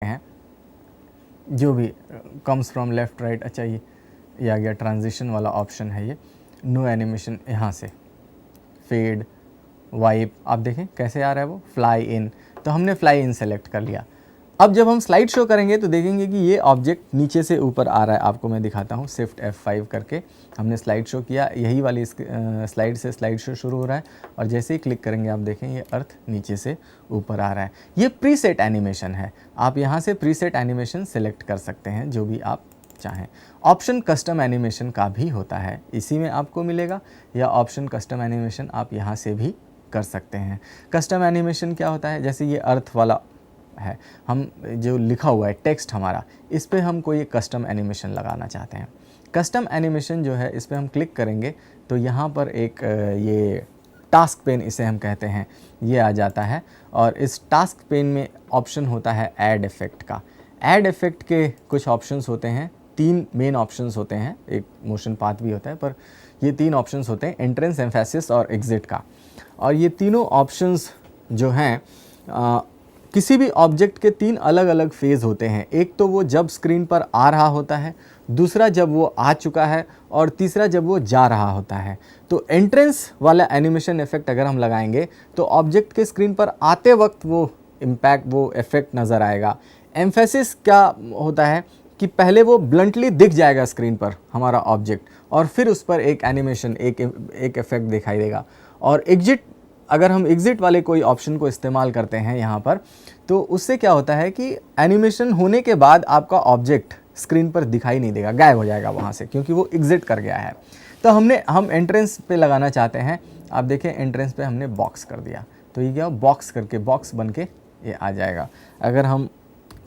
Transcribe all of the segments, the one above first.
हैं जो भी कम्स फ्रॉम लेफ़्ट राइट। अच्छा ये आ गया ट्रांजिशन वाला ऑप्शन है, ये नो एनिमेशन यहाँ से फेड वाइप आप देखें कैसे आ रहा है वो फ्लाई इन, तो हमने फ्लाई इन सेलेक्ट कर लिया। अब जब हम स्लाइड शो करेंगे तो देखेंगे कि ये ऑब्जेक्ट नीचे से ऊपर आ रहा है। आपको मैं दिखाता हूँ, शिफ्ट F5 करके हमने स्लाइड शो किया, यही वाली स्लाइड से स्लाइड शो शुरू हो रहा है और जैसे ही क्लिक करेंगे आप देखें ये अर्थ नीचे से ऊपर आ रहा है। ये प्रीसेट एनिमेशन है, आप यहाँ से प्रीसेट एनिमेशन सेलेक्ट कर सकते हैं जो भी आप चाहें। ऑप्शन कस्टम एनिमेशन का भी होता है, इसी में आपको मिलेगा, या ऑप्शन कस्टम एनिमेशन आप यहाँ से भी कर सकते हैं। कस्टम एनिमेशन क्या होता है, जैसे ये अर्थ वाला है, हम जो लिखा हुआ है टेक्स्ट हमारा, इस पे हम कोई कस्टम एनिमेशन लगाना चाहते हैं। कस्टम एनिमेशन जो है इस पे हम क्लिक करेंगे तो यहाँ पर एक ये टास्क पेन इसे हम कहते हैं, ये आ जाता है और इस टास्क पेन में ऑप्शन होता है ऐड इफ़ेक्ट का। ऐड इफ़ेक्ट के कुछ ऑप्शंस होते हैं, 3 मेन ऑप्शंस होते हैं, एक मोशन पाथ भी होता है, पर ये 3 ऑप्शंस होते हैं, एंट्रेंस, एम्फेसिस और एग्जिट का। और ये तीनों ऑप्शंस जो हैं किसी भी ऑब्जेक्ट के 3 अलग अलग फेज़ होते हैं। एक तो वो जब स्क्रीन पर आ रहा होता है, दूसरा जब वो आ चुका है और तीसरा जब वो जा रहा होता है। तो एंट्रेंस वाला एनिमेशन इफ़ेक्ट अगर हम लगाएंगे तो ऑब्जेक्ट के स्क्रीन पर आते वक्त वो इम्पैक्ट, वो इफ़ेक्ट नज़र आएगा। एम्फेसिस क्या होता है कि पहले वो ब्लंटली दिख जाएगा स्क्रीन पर हमारा ऑब्जेक्ट और फिर उस पर एक एनिमेशन, एक इफ़ेक्ट दिखाई देगा। और एग्जिट, अगर हम एग्जिट वाले कोई ऑप्शन को इस्तेमाल करते हैं यहाँ पर, तो उससे क्या होता है कि एनिमेशन होने के बाद आपका ऑब्जेक्ट स्क्रीन पर दिखाई नहीं देगा, गायब हो जाएगा वहाँ से, क्योंकि वो एग्जिट कर गया है। तो हम एंट्रेंस पे लगाना चाहते हैं, आप देखें एंट्रेंस पे हमने बॉक्स कर दिया, तो ये क्या बॉक्स करके बॉक्स बन के ये आ जाएगा। अगर हम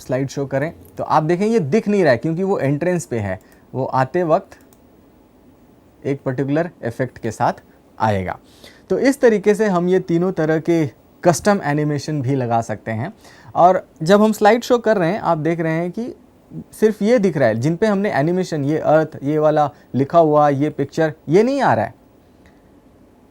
स्लाइड शो करें तो आप देखें ये दिख नहीं रहा है क्योंकि वो एंट्रेंस पे है, वो आते वक्त एक पर्टिकुलर इफेक्ट के साथ आएगा। तो इस तरीके से हम ये तीनों तरह के कस्टम एनिमेशन भी लगा सकते हैं। और जब हम स्लाइड शो कर रहे हैं आप देख रहे हैं कि सिर्फ ये दिख रहा है, जिन पे हमने एनिमेशन, ये अर्थ, ये वाला लिखा हुआ, ये पिक्चर, ये नहीं आ रहा है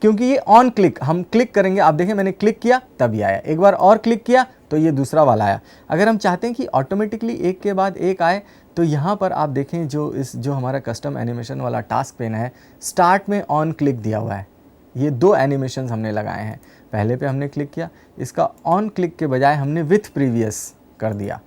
क्योंकि ये ऑन क्लिक, हम क्लिक करेंगे, आप देखें मैंने क्लिक किया तब ये आया, एक बार और क्लिक किया तो ये दूसरा वाला आया। अगर हम चाहते हैं कि ऑटोमेटिकली एक के बाद एक आए तो यहाँ पर आप देखें जो हमारा कस्टम एनिमेशन वाला टास्क पेन है, स्टार्ट में ऑन क्लिक दिया हुआ है। ये 2 एनिमेशन हमने लगाए हैं, पहले पे हमने क्लिक किया, इसका ऑन क्लिक के बजाय हमने विथ प्रीवियस कर दिया।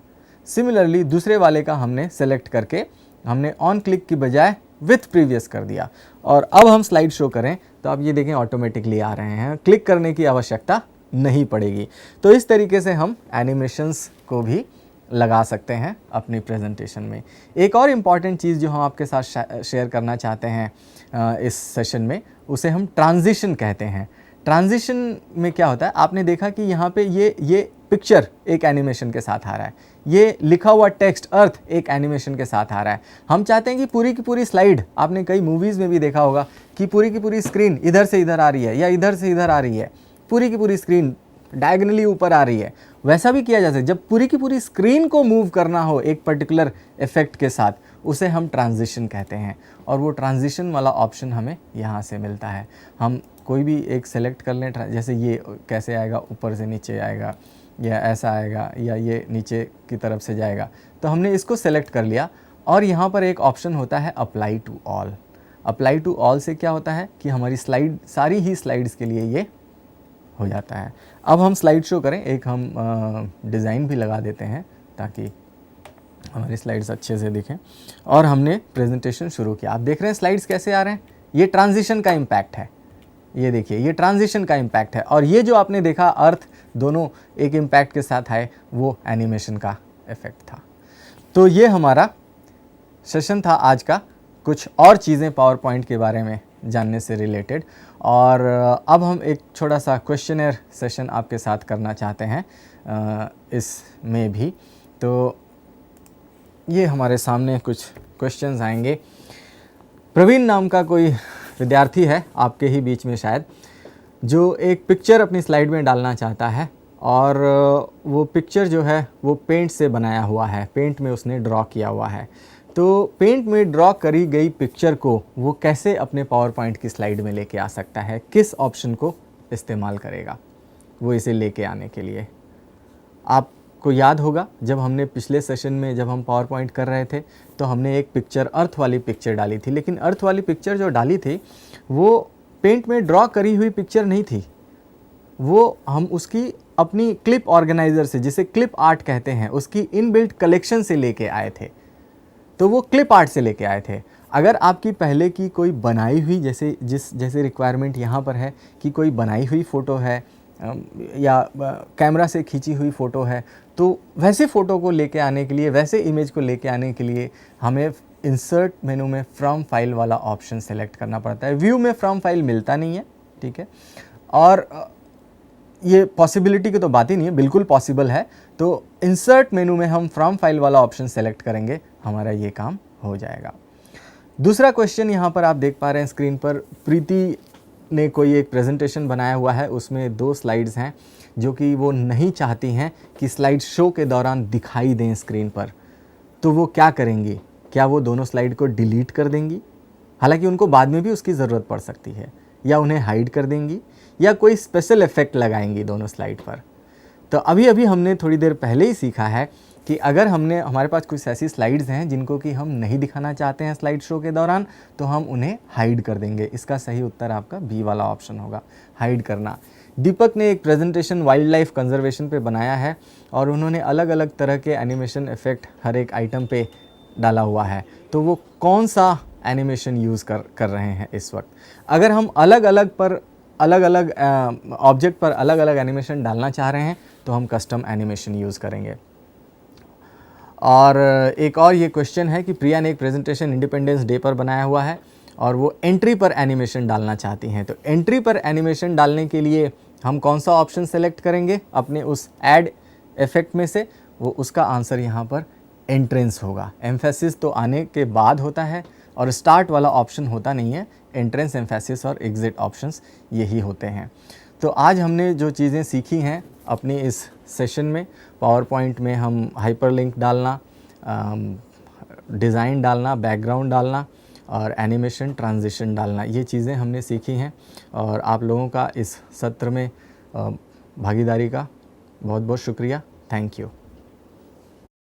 सिमिलरली दूसरे वाले का हमने सेलेक्ट करके हमने ऑन क्लिक की बजाय विथ प्रीवियस कर दिया। और अब हम स्लाइड शो करें तो आप ये देखें ऑटोमेटिकली आ रहे हैं, क्लिक करने की आवश्यकता नहीं पड़ेगी। तो इस तरीके से हम एनिमेशंस को भी लगा सकते हैं अपनी प्रेजेंटेशन में। एक और इम्पॉर्टेंट चीज़ जो हम आपके साथ शेयर करना चाहते हैं इस सेशन में, उसे हम ट्रांजिशन कहते हैं। ट्रांजिशन में क्या होता है, आपने देखा कि यहाँ पे ये पिक्चर एक एनिमेशन के साथ आ रहा है, ये लिखा हुआ टेक्स्ट अर्थ एक एनिमेशन के साथ आ रहा है। हम चाहते हैं कि पूरी की पूरी स्लाइड, आपने कई मूवीज़ में भी देखा होगा कि पूरी की पूरी स्क्रीन इधर से इधर आ रही है या इधर से इधर आ रही है, पूरी की पूरी स्क्रीन डायगनली ऊपर आ रही है। वैसा भी किया जा सकता है, जब पूरी की पूरी स्क्रीन को मूव करना हो एक पर्टिकुलर इफेक्ट के साथ, उसे हम ट्रांजिशन कहते हैं। और वो ट्रांजिशन वाला ऑप्शन हमें यहाँ से मिलता है। हम कोई भी एक सेलेक्ट कर लें, जैसे ये कैसे आएगा, ऊपर से नीचे आएगा या ऐसा आएगा या ये नीचे की तरफ से जाएगा, तो हमने इसको सेलेक्ट कर लिया। और यहाँ पर एक ऑप्शन होता है apply to all. Apply to all से क्या होता है कि हमारी स्लाइड, सारी ही स्लाइड्स के लिए ये हो जाता है। अब हम स्लाइड शो करें, एक हम डिज़ाइन भी लगा देते हैं ताकि हमारी स्लाइड्स अच्छे से दिखें। और हमने प्रेजेंटेशन शुरू किया, आप देख रहे हैं स्लाइड्स कैसे आ रहे हैं, ये ट्रांजिशन का इम्पैक्ट है। ये देखिए ये ट्रांजिशन का इम्पैक्ट है, और ये जो आपने देखा अर्थ दोनों एक इम्पैक्ट के साथ आए, वो एनिमेशन का इफेक्ट था। तो ये हमारा सेशन था आज का, कुछ और चीज़ें पावर पॉइंट के बारे में जानने से रिलेटेड। और अब हम एक छोटा सा क्वेश्चनर सेशन आपके साथ करना चाहते हैं इसमें भी। तो ये हमारे सामने कुछ क्वेश्चंस आएंगे। प्रवीण नाम का कोई विद्यार्थी है आपके ही बीच में शायद, जो एक पिक्चर अपनी स्लाइड में डालना चाहता है, और वो पिक्चर जो है वो पेंट से बनाया हुआ है, पेंट में उसने ड्रॉ किया हुआ है। तो पेंट में ड्रॉ करी गई पिक्चर को वो कैसे अपने पावर पॉइंट की स्लाइड में लेके आ सकता है, किस ऑप्शन को इस्तेमाल करेगा वो इसे लेके आने के लिए। आप को याद होगा जब हमने पिछले सेशन में जब हम पावर पॉइंट कर रहे थे तो हमने एक पिक्चर अर्थ वाली पिक्चर डाली थी, लेकिन अर्थ वाली पिक्चर जो डाली थी वो पेंट में ड्रॉ करी हुई पिक्चर नहीं थी, वो हम उसकी अपनी क्लिप ऑर्गेनाइज़र से, जिसे क्लिप आर्ट कहते हैं, उसकी इनबिल्ट कलेक्शन से लेके आए थे। तो वो क्लिप आर्ट से लेके आए थे। अगर आपकी पहले की कोई बनाई हुई, जैसे रिक्वायरमेंट यहाँ पर है कि कोई बनाई हुई फ़ोटो है या कैमरा से खींची हुई फ़ोटो है, तो वैसे फ़ोटो को लेके आने के लिए, वैसे इमेज को लेके आने के लिए हमें इंसर्ट मेनू में फ्रॉम फाइल वाला ऑप्शन सेलेक्ट करना पड़ता है। व्यू में फ्रॉम फाइल मिलता नहीं है, ठीक है, और ये पॉसिबिलिटी की तो बात ही नहीं है, बिल्कुल पॉसिबल है। तो इंसर्ट मेनू में हम फ्रॉम फाइल वाला ऑप्शन सेलेक्ट करेंगे, हमारा ये काम हो जाएगा। दूसरा क्वेश्चन यहाँ पर आप देख पा रहे हैं स्क्रीन पर, प्रीति ने कोई एक प्रेजेंटेशन बनाया हुआ है, उसमें 2 स्लाइड्स हैं जो कि वो नहीं चाहती हैं कि स्लाइड शो के दौरान दिखाई दें स्क्रीन पर। तो वो क्या करेंगी? क्या वो दोनों स्लाइड को डिलीट कर देंगी? हालांकि उनको बाद में भी उसकी ज़रूरत पड़ सकती है, या उन्हें हाइड कर देंगी, या कोई स्पेशल इफ़ेक्ट लगाएंगी दोनों स्लाइड पर। तो अभी हमने थोड़ी देर पहले ही सीखा है कि अगर हमारे पास कुछ ऐसी स्लाइड्स हैं जिनको कि हम नहीं दिखाना चाहते हैं स्लाइड शो के दौरान, तो हम उन्हें हाइड कर देंगे। इसका सही उत्तर आपका बी वाला ऑप्शन होगा, हाइड करना। दीपक ने एक प्रेजेंटेशन वाइल्ड लाइफ कंजर्वेशन पे बनाया है और उन्होंने अलग अलग तरह के एनिमेशन इफ़ेक्ट हर एक आइटम पे डाला हुआ है। तो वो कौन सा एनिमेशन यूज़ कर रहे हैं इस वक्त? अगर हम अलग अलग ऑब्जेक्ट पर अलग अलग एनिमेशन डालना चाह रहे हैं तो हम कस्टम एनिमेशन यूज़ करेंगे। और एक और ये क्वेश्चन है कि प्रिया ने एक प्रेजेंटेशन इंडिपेंडेंस डे पर बनाया हुआ है और वो एंट्री पर एनिमेशन डालना चाहती हैं। तो एंट्री पर एनिमेशन डालने के लिए हम कौन सा ऑप्शन सेलेक्ट करेंगे अपने उस ऐड इफेक्ट में से? वो उसका आंसर यहाँ पर एंट्रेंस होगा। एम्फेसिस तो आने के बाद होता है और स्टार्ट वाला ऑप्शन होता नहीं है। एंट्रेंस, एम्फेसिस और एग्जिट ऑप्शंस यही होते हैं। तो आज हमने जो चीज़ें सीखी हैं अपनी इस सेशन में, पावर पॉइंट में हम हाइपरलिंक डालना, डिज़ाइन डालना, बैकग्राउंड डालना और एनिमेशन ट्रांजिशन डालना, ये चीज़ें हमने सीखी हैं। और आप लोगों का इस सत्र में भागीदारी का बहुत बहुत शुक्रिया। Thank you.